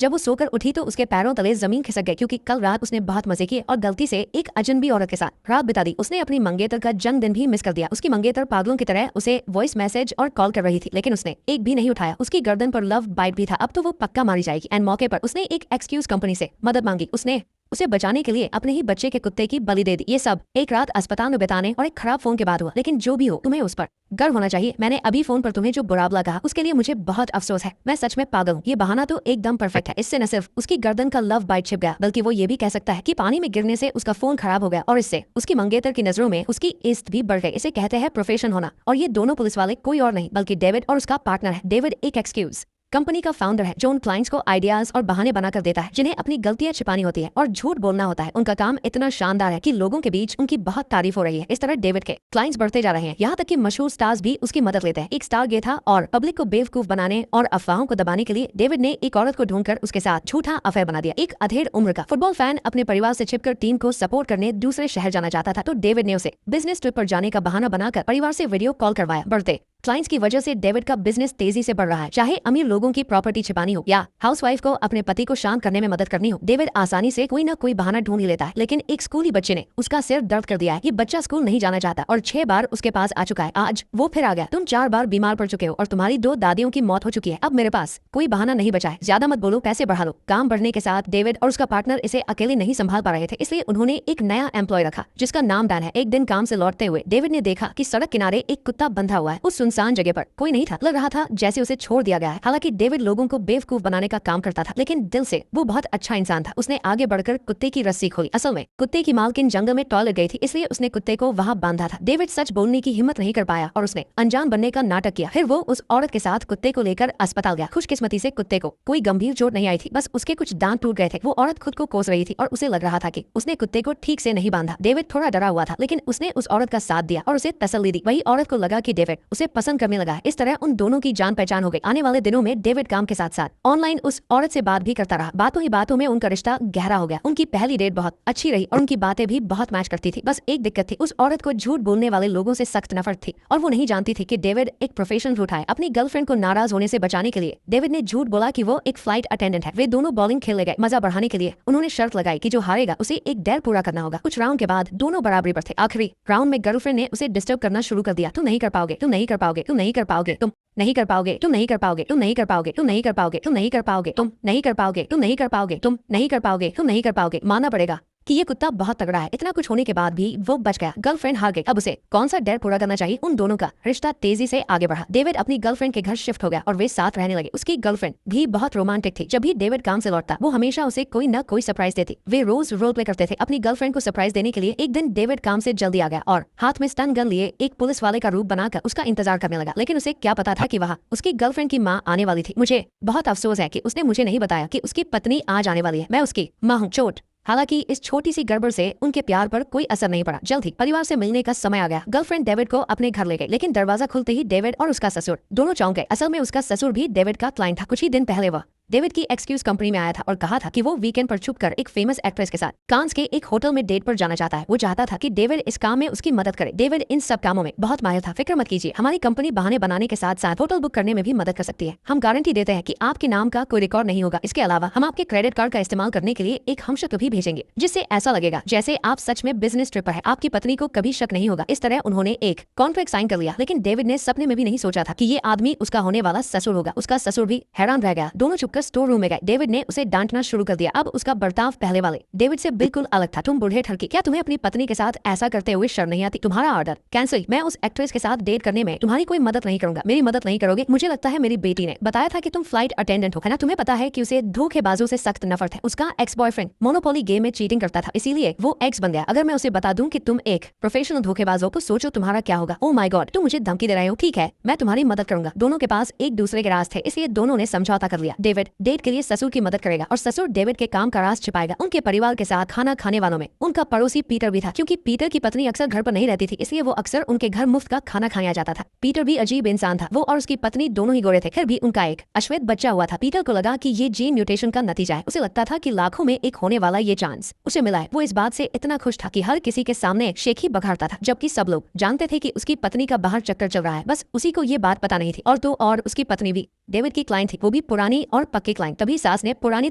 जब वो सोकर उठी तो उसके पैरों तले जमीन खिसक गई, क्योंकि कल रात उसने बहुत मजे किए और गलती से एक अजनबी औरत के साथ रात बिता दी। उसने अपनी मंगेतर का जन्मदिन भी मिस कर दिया। उसकी मंगेतर पागलों की तरह उसे वॉइस मैसेज और कॉल कर रही थी, लेकिन उसने एक भी नहीं उठाया। उसकी गर्दन पर लव बाइट भी था। अब तो वो पक्का मारी जाएगी। एंड मौके पर उसने एक एक्सक्यूज कंपनी से मदद मांगी। उसने उसे बचाने के लिए अपने ही बच्चे के कुत्ते की बलि दे दी। ये सब एक रात अस्पताल में बिताने और एक खराब फोन के बाद हुआ। लेकिन जो भी हो, तुम्हें उस पर गर्व होना चाहिए। मैंने अभी फोन पर तुम्हें जो बुरा कहा उसके लिए मुझे बहुत अफसोस है। मैं सच में पागल हूँ। ये बहाना तो एकदम परफेक्ट है। इससे न सिर्फ उसकी गर्दन का लव बाइट छिप गया, बल्कि वो ये भी कह सकता है कि पानी में गिरने से उसका फोन खराब हो गया, और इससे उसकी मंगेतर की नजरों में उसकी इज्जत भी बढ़ गई। इसे कहते हैं प्रोफेशन होना। और ये दोनों पुलिस वाले कोई और नहीं बल्कि डेविड और उसका पार्टनर है। डेविड एक एक्सक्यूज कंपनी का फाउंडर है, जो उन क्लाइंट्स को आइडियाज और बहाने बनाकर देता है जिन्हें अपनी गलतियां छिपानी होती है और झूठ बोलना होता है। उनका काम इतना शानदार है कि लोगों के बीच उनकी बहुत तारीफ हो रही है। इस तरह डेविड के क्लाइंट्स बढ़ते जा रहे हैं, यहाँ तक कि मशहूर स्टार्स भी उसकी मदद लेते हैं। एक स्टार ये था, और पब्लिक को बेवकूफ बनाने और अफवाहों को दबाने के लिए डेविड ने एक औरत को ढूंढकर उसके साथ झूठा अफेयर बना दिया। एक अधेड़ उम्र का फुटबॉल फैन अपने परिवार से छिपकर टीम को सपोर्ट करने दूसरे शहर जाना चाहता था, तो डेविड ने उसे बिजनेस ट्रिप पर जाने का बहाना बनाकर परिवार से वीडियो कॉल करवाया। बढ़ते क्लाइंट्स की वजह से डेविड का बिजनेस तेजी से बढ़ रहा है। चाहे अमीर लोगों की प्रॉपर्टी छिपानी हो या हाउसवाइफ को अपने पति को शांत करने में मदद करनी हो, डेविड आसानी से कोई न कोई बहाना ढूंढ ही लेता है। लेकिन एक स्कूली बच्चे ने उसका सिर दर्द कर दिया है। ये बच्चा स्कूल नहीं जाना चाहता और 6 बार उसके पास आ चुका है। आज वो फिर आ गया। तुम 4 बार बीमार पड़ चुके हो और तुम्हारी 2 दादियों की मौत हो चुकी है। अब मेरे पास कोई बहाना नहीं बचा है। ज्यादा मत बोलो, पैसे बढ़ा लो। काम बढ़ने के साथ डेविड और उसका पार्टनर इसे अकेले नहीं संभाल पा रहे थे, इसलिए उन्होंने एक नया एम्प्लॉय रखा जिसका नाम डैन है। एक दिन काम से लौटते हुए डेविड ने देखा कि सड़क किनारे एक कुत्ता बंधा हुआ है। उस सुनसान जगह पर कोई नहीं था। लग रहा था जैसे उसे छोड़ दिया गया है। हालांकि डेविड लोगों को बेवकूफ बनाने का काम करता था, लेकिन दिल से वो बहुत अच्छा इंसान था। उसने आगे बढ़कर कुत्ते की रस्सी खोली। असल में कुत्ते की मालकिन जंगल में टॉयलेट गई थी, इसलिए उसने कुत्ते को वहां बांधा था। डेविड सच बोलने की हिम्मत नहीं कर पाया और उसने अनजान बनने का नाटक किया। फिर वो उस औरत के साथ कुत्ते को लेकर अस्पताल गया। खुशकिस्मती से कुत्ते को कोई गंभीर चोट नहीं आई थी, बस उसके कुछ दांत टूट गए थे। वो औरत खुद को कोस रही थी और उसे लग रहा था कि उसने कुत्ते को ठीक से नहीं बांधा। डेविड थोड़ा डरा हुआ था, लेकिन उसने उस औरत का साथ दिया और उसे तसल्ली दी। वही औरत को लगा कि डेविड उसे पसंद करने लगा है। इस तरह उन दोनों की जान पहचान हो गई। आने वाले दिनों में डेविड काम के साथ साथ ऑनलाइन उस औरत से बात भी करता रहा। बातों ही बातों में उनका रिश्ता गहरा हो गया। उनकी पहली डेट बहुत अच्छी रही और उनकी बातें भी बहुत मैच करती थी। बस एक दिक्कत थी, उस औरत को झूठ बोलने वाले लोगों से सख्त नफरत थी और वो नहीं जानती थी कि डेविड एक प्रोफेशनल रूट है। अपनी गर्लफ्रेंड को नाराज होने से बचाने के लिए डेविड ने झूठ बोला कि वो एक फ्लाइट अटेंडेंट है। वे दोनों बॉलिंग खेलने गए। मजा बढ़ाने के लिए उन्होंने शर्त लगाई कि जो हारेगा उसे एक डेयर पूरा करना होगा। कुछ राउंड के बाद दोनों बराबरी पर थे। आखिरी राउंड में गर्लफ्रेंड ने उसे डिस्टर्ब करना शुरू कर दिया। तुम नहीं कर पाओगे, तुम नहीं कर पाओगे, तुम नहीं कर पाओगे, तुम नहीं कर पाओगे, तुम नहीं कर पाओगे, तुम नहीं कर पाओगे, तुम नहीं कर पाओगे, तुम नहीं कर पाओगे, तुम नहीं कर पाओगे, तुम नहीं कर पाओगे, तुम नहीं कर पाओगे, तुम नहीं कर पाओगे। मानना पड़ेगा कि ये कुत्ता बहुत तगड़ा है। इतना कुछ होने के बाद भी वो बच गया। गर्लफ्रेंड हार गई। अब उसे कौन सा डेयर पूरा करना चाहिए? उन दोनों का रिश्ता तेजी से आगे बढ़ा। डेविड अपनी गर्लफ्रेंड के घर शिफ्ट हो गया और वे साथ रहने लगे। उसकी गर्लफ्रेंड भी बहुत रोमांटिक थी। जब भी डेविड काम से लौटता वो हमेशा उसे कोई न कोई सरप्राइज देती। वे रोज रोल प्ले करते थे अपनी गर्लफ्रेंड को सरप्राइज देने के लिए। एक दिन डेविड काम से जल्दी आ गया और हाथ में स्टन गन लिए एक पुलिस वाले का रूप बनाकर उसका इंतजार करने लगा। लेकिन उसे क्या पता था कि वहाँ उसकी गर्लफ्रेंड की माँ आने वाली थी। मुझे बहुत अफसोस है कि उसने मुझे नहीं बताया कि उसकी पत्नी आज आने वाली है। मैं उसकी माँ हूँ। चोट। हालांकि इस छोटी सी गड़बड़ से उनके प्यार पर कोई असर नहीं पड़ा। जल्द ही परिवार से मिलने का समय आ गया। गर्लफ्रेंड डेविड को अपने घर ले गई, लेकिन दरवाजा खुलते ही डेविड और उसका ससुर दोनों चौंक गए। असल में उसका ससुर भी डेविड का क्लाइंट था। कुछ ही दिन पहले वह डेविड की एक्सक्यूज कंपनी में आया था और कहा था कि वो वीकेंड पर छुपकर एक फेमस एक्ट्रेस के साथ कांस के एक होटल में डेट पर जाना चाहता है। वो चाहता था कि डेविड इस काम में उसकी मदद करे। डेविड इन सब कामों में बहुत माहिर था। फिक्र मत कीजिए, हमारी कंपनी बहाने बनाने के साथ साथ होटल बुक करने में भी मदद कर सकती है। हम गारंटी देते हैं कि आपके नाम का कोई रिकॉर्ड नहीं होगा। इसके अलावा हम आपके क्रेडिट कार्ड का इस्तेमाल करने के लिए एक हमशक्ल भी भेजेंगे, जिससे ऐसा लगेगा जैसे आप सच में बिजनेस ट्रिप पर है। आपकी पत्नी को कभी शक नहीं होगा। इस तरह उन्होंने एक कॉन्ट्रैक्ट साइन कर लिया। लेकिन डेविड ने सपने में भी नहीं सोचा था कि ये आदमी उसका होने वाला ससुर होगा। उसका ससुर भी हैरान रह गया। दोनों छुपकर स्टोर रूम में गए। डेविड ने उसे डांटना शुरू कर दिया। अब उसका बर्ताव पहले वाले डेविड से बिल्कुल अलग था। तुम बूढ़े ठरकी, क्या तुम्हें अपनी पत्नी के साथ ऐसा करते हुए शर्म नहीं आती? तुम्हारा ऑर्डर कैंसिल। मैं उस एक्ट्रेस के साथ डेट करने में तुम्हारी कोई मदद नहीं करूंगा। मेरी मदद नहीं करोगे? मुझे लगता है मेरी बेटी ने बताया था कि तुम फ्लाइट अटेंडेंट हो, है ना? तुम्हें पता है कि उसे धोखेबाजों से सख्त नफरत है। उसका एक्स बॉयफ्रेंड मोनोपोली गेम में चीटिंग करता था, इसीलिए वो एक्स बन गया। अगर मैं उसे बता दूं कि तुम एक प्रोफेशनल धोखेबाज हो तो सोचो तुम्हारा क्या होगा। ओह माय गॉड, तुम मुझे धमकी दे रहे हो? ठीक है, मैं तुम्हारी मदद करूंगा। दोनों के पास एक दूसरे के राज थे, इसलिए दोनों ने समझौता कर लिया। डेविड डेट के लिए ससुर की मदद करेगा और ससुर डेविड के काम का राज छिपाएगा। उनके परिवार के साथ खाना खाने वालों में उनका पड़ोसी पीटर भी था। क्योंकि पीटर की पत्नी अक्सर घर पर नहीं रहती थी, इसलिए वो अक्सर उनके घर मुफ्त का खाना खाया जाता था। पीटर भी अजीब इंसान था। वो और उसकी पत्नी दोनों ही गोरे थे, फिर भी उनका एक अश्वेत बच्चा हुआ था। पीटर को लगा कि ये जीन म्यूटेशन का नतीजा है। उसे लगता था कि लाखों में एक होने वाला ये चांस उसे मिला है। वो इस बात से इतना खुश था कि हर किसी के सामने शेखी बघाड़ता था, जबकि सब लोग जानते थे कि उसकी पत्नी का बाहर चक्कर चल रहा है। बस उसी को ये बात पता नहीं थी। और तो और उसकी पत्नी भी डेविड की क्लाइंट थी। वो भी पुरानी और पक्के क्लाइंट। तभी सास ने पुरानी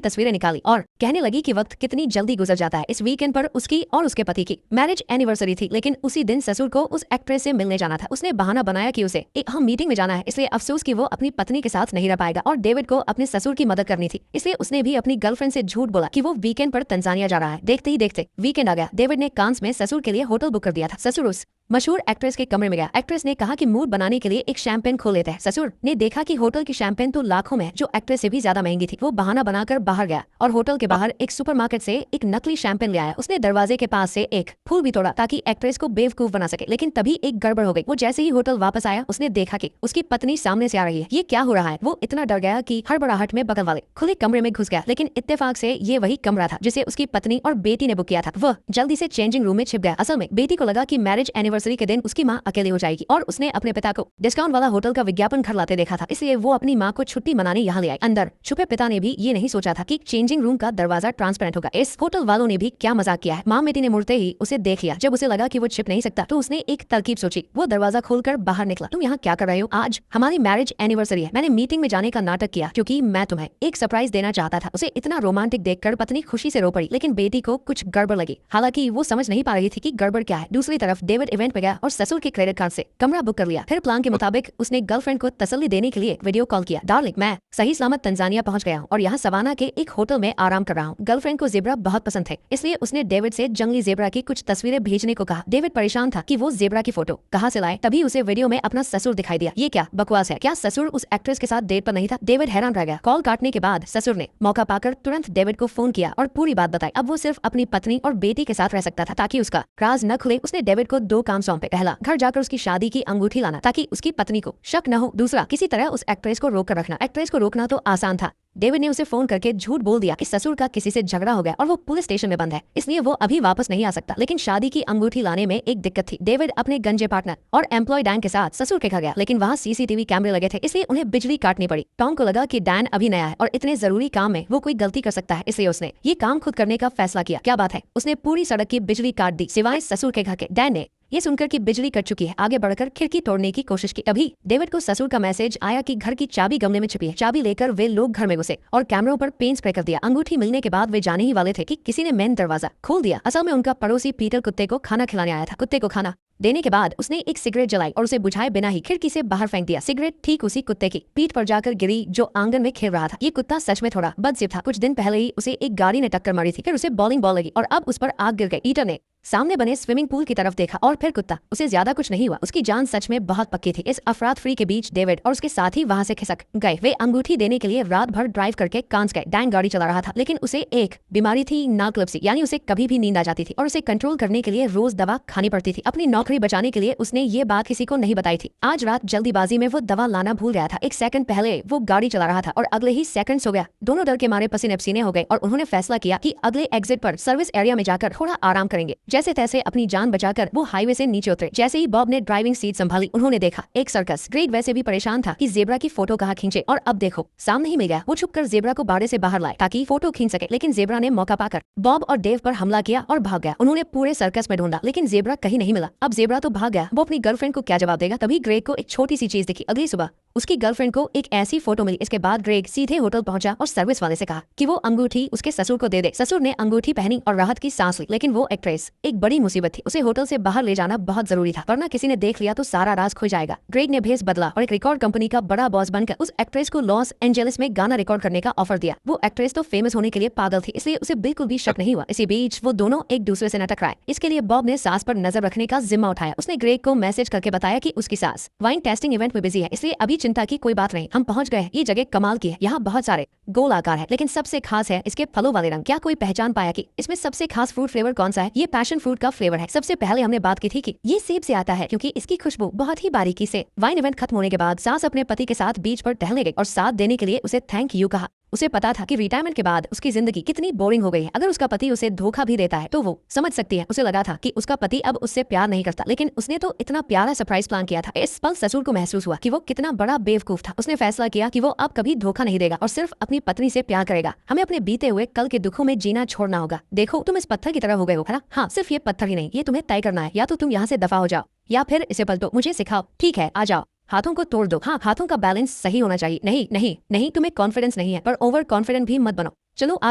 तस्वीरें निकाली और कहने लगी कि वक्त कितनी जल्दी गुजर जाता है। इस वीकेंड पर उसकी और उसके पति की मैरिज एनिवर्सरी थी, लेकिन उसी दिन ससुर को उस एक्ट्रेस से मिलने जाना था। उसने बहाना बनाया कि उसे एक अहम मीटिंग में जाना है, इसलिए अफसोस कि वो अपनी पत्नी के साथ नहीं रह पाएगा और डेविड को अपने ससुर की मदद करनी थी, इसलिए उसने भी अपनी गर्लफ्रेंड से झूठ बोला कि वो वीकेंड पर तंजानिया जा रहा है। देखते ही देखते वीकेंड आ गया। डेविड ने कांस में ससुर के लिए होटल बुक कर दिया था। ससुर उस मशहूर एक्ट्रेस के कमरे में गया। एक्ट्रेस ने कहा कि मूड बनाने के लिए एक शैंपेन खोल लेते हैं। ससुर ने देखा कि होटल की शैंपेन तो लाखों में, जो एक्ट्रेस से भी ज्यादा महंगी थी। वो बहाना बनाकर बाहर गया और होटल के बाहर एक सुपरमार्केट से एक नकली शैंपेन ले आया। उसने दरवाजे के पास से एक फूल भी तोड़ा ताकि एक्ट्रेस को बेवकूफ बना सके, लेकिन तभी एक गड़बड़ हो गई। वो जैसे ही होटल वापस आया, उसने देखा कि उसकी पत्नी सामने से आ रही है। ये क्या हो रहा है? वो इतना डर गया कि हड़बड़ाहट में बगल वाले खुले कमरे में घुस गया, लेकिन इत्तेफाक से ये वही कमरा था जिसे उसकी पत्नी और बेटी ने बुक किया था। वह जल्दी से चेंजिंग रूम में छिप गया। असल में बेटी को लगा कि मैरिज एनिवर्सरी के दिन उसकी माँ अकेले हो जाएगी और उसने अपने पिता को डिस्काउंट वाला होटल का विज्ञापन घर लाते देखा था, इसलिए वो अपनी माँ को छुट्टी मनाने यहाँ ले आई। अंदर छुपे पिता ने भी ये नहीं सोचा था कि चेंजिंग रूम का दरवाजा ट्रांसपेरेंट होगा। इस होटल वालों ने भी क्या मजाक किया है। माँ बेटी ने मुड़ते ही उसे देख लिया। जब उसे लगा कि वो छिप नहीं सकता तो उसने एक तरकीब सोची। वो दरवाजा खोलकर बाहर निकला। तुम यहाँ क्या कर रहे हो? आज हमारी मैरिज एनिवर्सरी है। मैंने मीटिंग में जाने का नाटक किया क्योंकि मैं तुम्हें एक सरप्राइज देना चाहता था। उसे इतना रोमांटिक देखकर पत्नी खुशी से रो पड़ी, लेकिन बेटी को कुछ गड़बड़ लगी। हालांकि वो समझ नहीं पा रही थी कि गड़बड़ क्या है। दूसरी तरफ डेविड इवेंट पे गया और ससुर के क्रेडिट कार्ड से कमरा बुक कर लिया। फिर प्लान के मुताबिक उसने गर्लफ्रेंड को तसल्ली देने के लिए वीडियो कॉल किया। डार्लिंग, मैं सही सलामत तंजानिया पहुंच गया हूँ और यहाँ सवाना के एक होटल में आराम कर रहा हूँ। गर्लफ्रेंड को जेब्रा बहुत पसंद थे, इसलिए उसने डेविड से जंगली जेब्रा की कुछ तस्वीरें भेजने को कहा। डेविड परेशान था कि वो जेब्रा की फोटो कहाँ से लाए। तभी उसे वीडियो में अपना ससुर दिखाई दिया। ये क्या बकवास है? क्या ससुर उस एक्ट्रेस के साथ डेट पर नहीं था? डेविड हैरान रह गया। कॉल काटने के बाद ससुर ने मौका पाकर तुरंत डेविड को फोन किया और पूरी बात बताई। अब वो सिर्फ अपनी पत्नी और बेटी के साथ रह सकता था ताकि उसका राज न खुले। उसने डेविड को 2 काम सौंपे। पहला, घर जाकर उसकी शादी की अंगूठी लाना ताकि उसकी पत्नी को शक न हो। दूसरा, किसी तरह उस एक्ट्रेस को रोक कर रखना। एक्ट्रेस को रोकना तो आसान था। डेविड ने उसे फोन करके झूठ बोल दिया कि ससुर का किसी से झगड़ा हो गया और वो पुलिस स्टेशन में बंद है, इसलिए वो अभी वापस नहीं आ सकता। लेकिन शादी की अंगूठी लाने में एक दिक्कत थी। डेविड अपने गंजे पार्टनर और एम्प्लॉय डैन के साथ ससुर के घर गया, लेकिन वहाँ सीसीटीवी कैमरे लगे थे, इसलिए उन्हें बिजली काटनी पड़ी। टॉम को लगा कि डैन अभी नया है और इतने जरूरी काम में वो कोई गलती कर सकता है, इसलिए उसने ये काम खुद करने का फैसला किया। क्या बात है, उसने पूरी सड़क की बिजली काट दी सिवाय ससुर के घर के। डैन ने ये सुनकर कि बिजली कट चुकी है आगे बढ़कर खिड़की तोड़ने की कोशिश की। तभी डेविड को ससुर का मैसेज आया कि घर की चाबी गमले में छिपी है। चाबी लेकर वे लोग घर में घुसे और कैमरों पर पेन स्प्रे कर दिया। अंगूठी मिलने के बाद वे जाने ही वाले थे कि किसी ने मेन दरवाजा खोल दिया। असल में उनका पड़ोसी पीटर कुत्ते को खाना खिलाने आया था। कुत्ते को खाना देने के बाद उसने एक सिगरेट जलाई और उसे बुझाए बिना ही खिड़की से बाहर फेंक दिया। सिगरेट ठीक उसी कुत्ते की पीठ पर जाकर गिरी जो आंगन में खेल रहा था। ये कुत्ता सच में थोड़ा बदसिफ था। कुछ दिन पहले ही उसे एक गाड़ी ने टक्कर मारी थी, फिर उसे बॉलिंग बॉल लगी और अब उस पर आग गिर गई। पीटर ने सामने बने स्विमिंग पूल की तरफ देखा और फिर कुत्ता। उसे ज्यादा कुछ नहीं हुआ, उसकी जान सच में बहुत पक्की थी। इस अफरात फ्री के बीच डेविड और उसके साथी वहां से खिसक गए। वे अंगूठी देने के लिए रात भर ड्राइव करके कांस गए। डैन गाड़ी चला रहा था, लेकिन उसे एक बीमारी थी, नार्कोलेप्सी, यानी उसे कभी भी नींद आ जाती थी और उसे कंट्रोल करने के लिए रोज दवा खानी पड़ती थी। अपनी नौकरी बचाने के लिए उसने ये बात किसी को नहीं बताई थी। आज रात जल्दीबाजी में वो दवा लाना भूल गया था। एक सेकंड पहले वो गाड़ी चला रहा था और अगले ही सेकंड सो गया। दोनों डर के मारे पसीने पसीने हो गए और उन्होंने फैसला किया कि अगले एग्जिट पर सर्विस एरिया में जाकर थोड़ा आराम करेंगे। जैसे तैसे अपनी जान बचाकर वो हाईवे से नीचे उतरे। जैसे ही बॉब ने ड्राइविंग सीट संभाली, उन्होंने देखा एक सर्कस। ग्रेग वैसे भी परेशान था कि जेब्रा की फोटो कहाँ खींचे और अब देखो सामने ही मिल गया। वो छुपकर जेब्रा को बाड़े से बाहर लाए ताकि फोटो खींच सके, लेकिन जेब्रा ने मौका पाकर बॉब और डेव पर हमला किया और भाग गया। उन्होंने पूरे सर्कस में ढूंढा, लेकिन जेब्रा कहीं नहीं मिला। अब जेब्रा तो भाग गया, वो अपनी गर्लफ्रेंड को क्या जवाब देगा? तभी ग्रेग को एक छोटी सी चीज दिखी। अगली सुबह उसकी गर्लफ्रेंड को एक ऐसी फोटो मिली। इसके बाद ग्रेग सीधे होटल पहुंचा और सर्विस वाले से कहा कि वो अंगूठी उसके ससुर को दे दे। ससुर ने अंगूठी पहनी और राहत की सांस ली, लेकिन वो एक्ट्रेस एक बड़ी मुसीबत थी। उसे होटल से बाहर ले जाना बहुत जरूरी था, वरना किसी ने देख लिया तो सारा राज खुल जाएगा। ग्रेग ने भेस बदला और एक रिकॉर्ड कंपनी का बड़ा बॉस बनकर उस एक्ट्रेस को लॉस एंजेलिस में गाना रिकॉर्ड करने का ऑफर दिया। वो एक्ट्रेस तो फेमस होने के लिए पागल थी, इसलिए उसे बिल्कुल भी शक नहीं हुआ। इसी बीच वो दोनों एक दूसरे से न टकराए। इसके लिए बॉब ने सास पर नजर रखने का जिम्मा उठाया। उसने ग्रेग को मैसेज करके बताया कि उसकी सास वाइन टेस्टिंग इवेंट में बिजी है, इसलिए अभी चिंता की कोई बात नहीं, हम पहुंच गए। ये जगह कमाल की है, यहाँ बहुत सारे गोल आकार है, लेकिन सबसे खास है इसके फलों वाले रंग। क्या कोई पहचान पाया कि इसमें सबसे खास फ्रूट फ्लेवर कौन सा है? ये पैशन फ्रूट का फ्लेवर है। सबसे पहले हमने बात की थी कि ये सेब से आता है क्योंकि इसकी खुशबू बहुत ही बारीकी से। वाइन इवेंट खत्म होने के बाद सास अपने पति के साथ बीच पर टहलने गई और साथ देने के लिए उसे थैंक यू कहा। उसे पता था कि रिटायरमेंट के बाद उसकी जिंदगी कितनी बोरिंग हो गई है। अगर उसका पति उसे धोखा भी देता है तो वो समझ सकती है। उसे लगा था कि उसका पति अब उससे प्यार नहीं करता, लेकिन उसने तो इतना प्यारा सरप्राइज प्लान किया था। इस पल ससुर को महसूस हुआ कि वो कितना बड़ा बेवकूफ था। उसने फैसला किया कि वो अब कभी धोखा नहीं देगा और सिर्फ अपनी पत्नी से प्यार करेगा। हमें अपने बीते हुए कल के दुखों में जीना छोड़ना होगा। देखो तुम इस पत्थर की तरह हो गए हो, है ना? हाँ, सिर्फ ये पत्थर ही नहीं, ये तुम्हें तय करना है, या तो तुम यहाँ से दफा हो जाओ या फिर इसे पलटो। मुझे सिखाओ। ठीक है, आ जाओ, हाथों को तोड़ दो। हाँ, हाथों का बैलेंस सही होना चाहिए। नहीं नहीं नहीं, तुम्हें कॉन्फिडेंस नहीं है, पर ओवर कॉन्फिडेंट भी मत बनो। चलो आ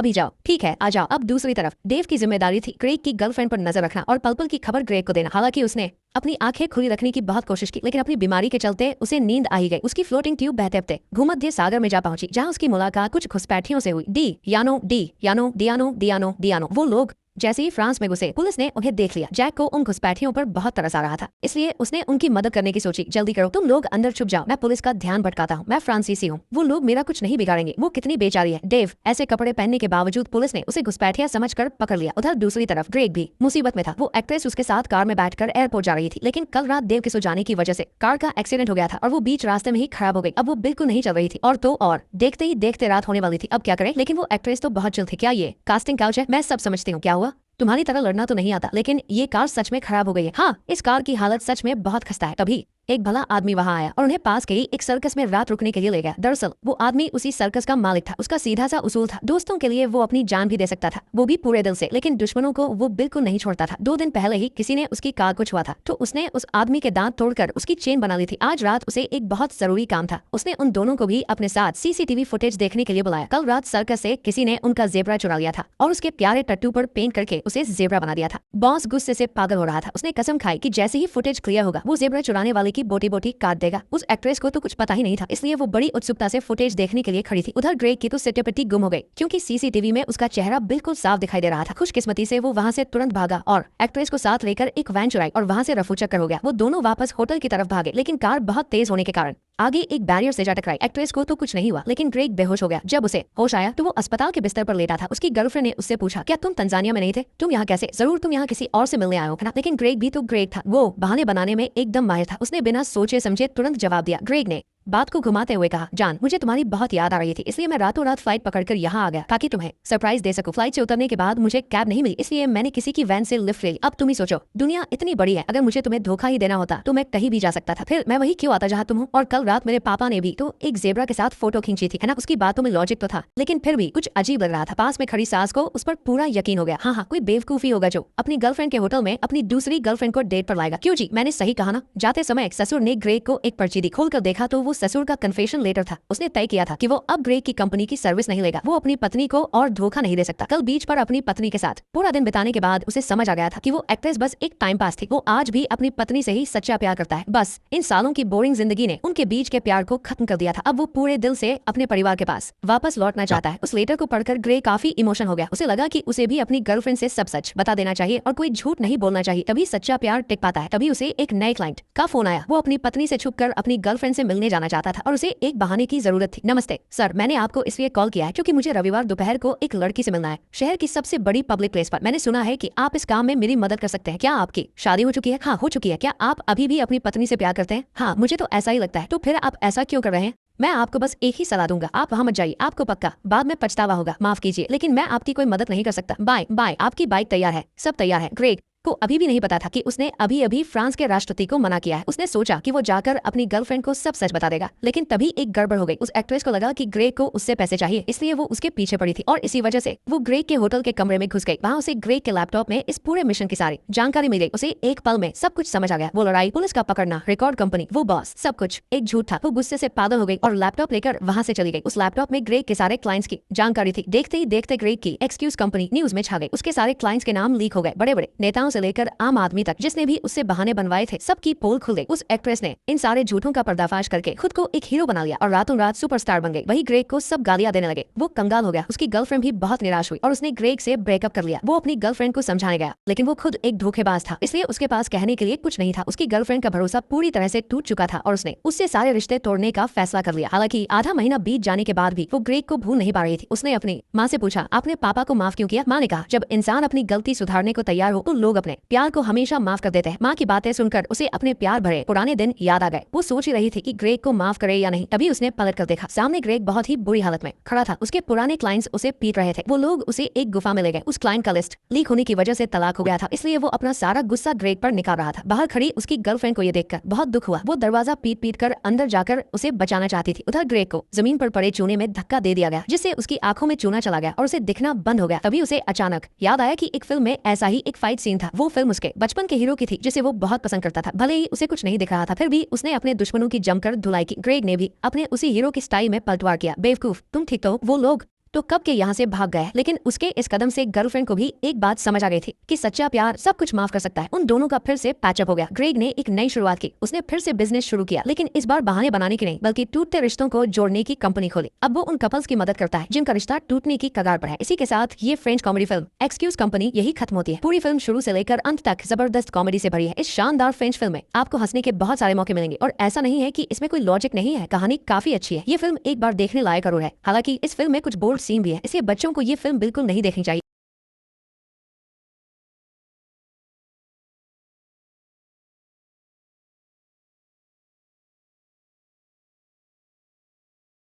भी जाओ। ठीक है, आ जाओ। अब दूसरी तरफ डेव की जिम्मेदारी थी ग्रेग की गर्लफ्रेंड पर नजर रखना और पल पल की खबर ग्रेग को देना। हालांकि उसने अपनी आंखें खुली रखने की बहुत कोशिश की, लेकिन अपनी बीमारी के चलते उसे नींद आ ही गई। उसकी फ्लोटिंग ट्यूब बहते बहते भूमध्य सागर में जा पहुंची, जहां उसकी मुलाकात कुछ घुसपैठियों से हुई। डियानो डियानो डियानो डियानो। वो लोग जैसे ही फ्रांस में घुसे, पुलिस ने उन्हें देख लिया। जैक को उन घुसपैठियों पर बहुत तरस आ रहा था, इसलिए उसने उनकी मदद करने की सोची। जल्दी करो, तुम लोग अंदर छुप जाओ, मैं पुलिस का ध्यान भटकाता हूँ। मैं फ्रांसीसी हूँ, वो लोग मेरा कुछ नहीं बिगाड़ेंगे। वो कितनी बेचारी है। डेव ऐसे कपड़े पहनने के बावजूद पुलिस ने उसे घुसपैठिया समझकर पकड़ लिया। उधर दूसरी तरफ ग्रेग भी मुसीबत में था। वो एक्ट्रेस उसके साथ कार में बैठकर एयरपोर्ट जा रही थी, लेकिन कल रात देव के सो जाने की वजह से कार का एक्सीडेंट हो गया था और वो बीच रास्ते में ही खराब हो गई। अब वो बिल्कुल नहीं चल रही थी और तो और देखते ही देखते रात होने वाली थी। अब क्या करें? लेकिन वो एक्ट्रेस तो बहुत चिल थी। क्या ये कास्टिंग काउच है? मैं सब समझती हूँ। क्या हुआ? तुम्हारी तरह लड़ना तो नहीं आता, लेकिन ये कार सच में खराब हो गई है। हाँ, इस कार की हालत सच में बहुत खस्ता है। तभी एक भला आदमी वहां आया और उन्हें पास के ही एक सर्कस में रात रुकने के लिए ले गया। दरअसल वो आदमी उसी सर्कस का मालिक था। उसका सीधा सा उसूल था, दोस्तों के लिए वो अपनी जान भी दे सकता था, वो भी पूरे दिल से, लेकिन दुश्मनों को वो बिल्कुल नहीं छोड़ता था। 2 दिन पहले ही किसी ने उसकी कार को छुआ था, तो उसने उस आदमी के दांत तोड़कर उसकी चेन बना ली थी। आज रात उसे एक बहुत जरूरी काम था। उसने उन दोनों को भी अपने साथ सीसीटीवी फुटेज देखने के लिए बुलाया। कल रात सर्कस से किसी ने उनका जेबरा चुरा लिया था और उसके प्यारे टट्टू पर पेंट करके उसे जेबरा बना दिया था। बॉस गुस्से से पागल हो रहा था। उसने कसम खाई कि जैसे ही फुटेज क्लियर होगा, वो जेबरा चुराने वाले की बोटी बोटी काट देगा। उस एक्ट्रेस को तो कुछ पता ही नहीं था, इसलिए वो बड़ी उत्सुकता से फुटेज देखने के लिए खड़ी थी। उधर ग्रेग की तो सिट्टी गुम हो गई, क्योंकि सीसीटीवी में उसका चेहरा बिल्कुल साफ दिखाई दे रहा था। खुशकिस्मती से वो वहां से तुरंत भागा और एक्ट्रेस को साथ लेकर एक वैन चुराई और वहां से रफू चक्कर हो गया। वो दोनों वापस होटल की तरफ भागे, लेकिन कार बहुत तेज होने के कारण आगे एक बैरियर से जा टकराई। एक्ट्रेस को तो कुछ नहीं हुआ, लेकिन ग्रेग बेहोश हो गया। जब उसे होश आया तो वो अस्पताल के बिस्तर पर लेटा था। उसकी गर्लफ्रेंड ने उससे पूछा, क्या तुम तंजानिया में नहीं थे? तुम यहाँ कैसे? जरूर तुम यहाँ किसी और से मिलने आए हो ना? लेकिन ग्रेग भी तो ग्रेग था, वो बहाने बनाने में एकदम माहिर था। उसने बिना सोचे समझे तुरंत जवाब दिया। ग्रेग ने बात को घुमाते हुए कहा, जान, मुझे तुम्हारी बहुत याद आ रही थी, इसलिए मैं रातों रात फ्लाइट पकड़कर यहाँ आ गया ताकि तुम्हें सरप्राइज दे सकूं। फ्लाइट से उतरने के बाद मुझे कैब नहीं मिली, इसलिए मैंने किसी की वैन से लिफ्ट ले ली। अब तुम ही सोचो, दुनिया इतनी बड़ी है, अगर मुझे तुम्हें धोखा ही देना होता तो मैं कहीं भी जा सकता था। फिर मैं वही क्यों आता जहाँ तुम हो? और कल रात मेरे पापा ने भी तो एक जेबरा के साथ फोटो खींची थी, है ना? उसकी बातों में लॉजिक तो था, लेकिन फिर भी कुछ अजीब लग रहा था। पास में खड़ी सास को उस पर पूरा यकीन हो गया। हाँ, कोई बेवकूफी होगा जो अपनी गर्लफ्रेंड के होटल में अपनी दूसरी गर्लफ्रेंड को डेट पर लाएगा। क्यों जी, मैंने सही कहा ना? जाते समय ससुर ने ग्रेग को एक पर्ची दी। खोलकर देखा तो वो ससुर का कन्फेशन लेटर था। उसने तय किया था कि वो अब ग्रेग की कंपनी की सर्विस नहीं लेगा। वो अपनी पत्नी को और धोखा नहीं दे सकता। कल बीच पर अपनी पत्नी के साथ पूरा दिन बिताने के बाद उसे समझ आ गया था कि वो एक्ट्रेस बस एक टाइम पास थी। वो आज भी अपनी पत्नी से ही सच्चा प्यार करता है। बस इन सालों की बोरिंग जिंदगी ने उनके बीच के प्यार को खत्म कर दिया था। अब वो पूरे दिल से अपने परिवार के पास वापस लौटना चाहता है। उस लेटर को पढ़कर ग्रेग काफी इमोशन हो गया। उसे लगा कि उसे भी अपनी गर्लफ्रेंड से सब सच बता देना चाहिए और कोई झूठ नहीं बोलना चाहिए, तभी सच्चा प्यार टिक पाता है। तभी उसे एक नए क्लाइंट का फोन आया। वो अपनी पत्नी से छुपकर अपनी गर्लफ्रेंड से मिलने जाना चाहता था और उसे एक बहाने की जरूरत थी। नमस्ते सर, मैंने आपको इसलिए कॉल किया है क्योंकि मुझे रविवार दोपहर को एक लड़की से मिलना है, शहर की सबसे बड़ी पब्लिक प्लेस पर। मैंने सुना है कि आप इस काम में मेरी मदद कर सकते हैं। क्या आपकी शादी हो चुकी है? हाँ, हो चुकी है। क्या आप अभी भी अपनी पत्नी से प्यार करते हैं? हाँ, मुझे तो ऐसा ही लगता है। तो फिर आप ऐसा क्यों कर रहे हैं? मैं आपको बस एक ही सलाह दूंगा, आप वहाँ मत जाइए, आपको पक्का बाद में पछतावा होगा। माफ कीजिए, लेकिन मैं आपकी कोई मदद नहीं कर सकता। Bye bye. आपकी बाइक तैयार है, सब तैयार है। ग्रेग को अभी भी नहीं पता था कि उसने अभी अभी फ्रांस के राष्ट्रपति को मना किया है। उसने सोचा कि वो जाकर अपनी गर्लफ्रेंड को सब सच बता देगा, लेकिन तभी एक गड़बड़ हो गई। उस एक्ट्रेस को लगा कि ग्रेग को उससे पैसे चाहिए, इसलिए वो उसके पीछे पड़ी थी और इसी वजह से वो ग्रेग के होटल के कमरे में घुस गई। वहाँ उसे ग्रेग के लैपटॉप में इस पूरे मिशन की सारी जानकारी मिल गई। उसे एक पल में सब कुछ समझ आ गया। वो लड़ाई, पुलिस का पकड़ना, रिकॉर्ड कंपनी, वो बॉस, सब कुछ एक झूठ था। वो गुस्से से पागल हो गई और लैपटॉप लेकर वहाँ से चली गई। उस लैपटॉप में ग्रेग के सारे क्लाइंट्स की जानकारी थी। देखते ही देखते ग्रेग की एक्सक्यूज कंपनी न्यूज में छा गई। उसके सारे क्लाइंट्स के नाम लीक हो गए। बड़े बड़े नेताओं से लेकर आम आदमी तक जिसने भी उससे बहाने बनवाए थे, सबकी पोल खुल गई। उस एक्ट्रेस ने इन सारे झूठों का पर्दाफाश करके खुद को एक हीरो बना लिया और रातों रात सुपरस्टार बन गई। वही ग्रेग को सब गालियां देने लगे। वो कंगाल हो गया। उसकी गर्लफ्रेंड भी बहुत निराश हुई और उसने ग्रेग से ब्रेकअप कर लिया। वो अपनी गर्लफ्रेंड को समझाने गया, लेकिन वो खुद एक धोखेबाज था, इसलिए उसके पास कहने के लिए कुछ नहीं था। उसकी गर्लफ्रेंड का भरोसा पूरी तरह से टूट चुका था और उसने उससे सारे रिश्ते तोड़ने का फैसला कर लिया। हालांकि आधा महीना बीत जाने के बाद भी वो ग्रेग को भूल नहीं पा रही थी। उसने अपनी माँ से पूछा, आपने पापा को माफ क्यों किया? माँ ने कहा, जब इंसान अपनी गलती सुधारने को तैयार हो तो लोग अपने प्यार को हमेशा माफ कर देते हैं। माँ की बातें सुनकर उसे अपने प्यार भरे पुराने दिन याद आ गए। वो सोच ही रही थी कि ग्रेग को माफ करे या नहीं, तभी उसने पलट कर देखा। सामने ग्रेग बहुत ही बुरी हालत में खड़ा था। उसके पुराने क्लाइंट्स उसे पीट रहे थे। वो लोग उसे एक गुफा में ले गए। उस क्लाइंट का लिस्ट लीक होने की वजह से तलाक हो गया था, इसलिए वो अपना सारा गुस्सा ग्रेग पर निकाल रहा था। बाहर खड़ी उसकी गर्लफ्रेंड को ये देखकर बहुत दुख हुआ। वो दरवाजा पीट पीट कर अंदर जाकर उसे बचाना चाहती थी। उधर ग्रेग को जमीन पर पड़े चूने में धक्का दे दिया गया, जिससे उसकी आंखों में चूना चला गया और उसे दिखना बंद हो गया। तभी उसे अचानक याद आया कि एक फिल्म में ऐसा ही एक फाइट सीन था था। वो फिल्म उसके बचपन के हीरो की थी जिसे वो बहुत पसंद करता था। भले ही उसे कुछ नहीं दिख रहा था, फिर भी उसने अपने दुश्मनों की जमकर धुलाई की। ग्रेग ने भी अपने उसी हीरो की स्टाइल में पलटवार किया। बेवकूफ, तुम ठीक तो हो? वो लोग तो कब के यहाँ से भाग गए। लेकिन उसके इस कदम से गर्लफ्रेंड को भी एक बात समझ आ गई थी कि सच्चा प्यार सब कुछ माफ कर सकता है। उन दोनों का फिर से पैचअप हो गया। ग्रेग ने एक नई शुरुआत की। उसने फिर से बिजनेस शुरू किया, लेकिन इस बार बहाने बनाने की नहीं बल्कि टूटते रिश्तों को जोड़ने की कंपनी खोली। अब वो उन कपल्स की मदद करता है जिनका रिश्ता टूटने की कगार पर है। इसी के साथ ये French comedy film excuse company यही खत्म होती है। पूरी फिल्म शुरू से लेकर अंत तक जबरदस्त कॉमेडी से भरी है। इस शानदार फ्रेंच फिल्म में आपको हंसने के बहुत सारे मौके मिलेंगे और ऐसा नहीं है कि इसमें कोई लॉजिक नहीं है। कहानी काफी अच्छी है। ये फिल्म एक बार देखने लायक जरूर है। हालांकि इस फिल्म में कुछ बोल्ड सीन भी है, इसलिए बच्चों को ये फिल्म बिल्कुल नहीं देखनी चाहिए।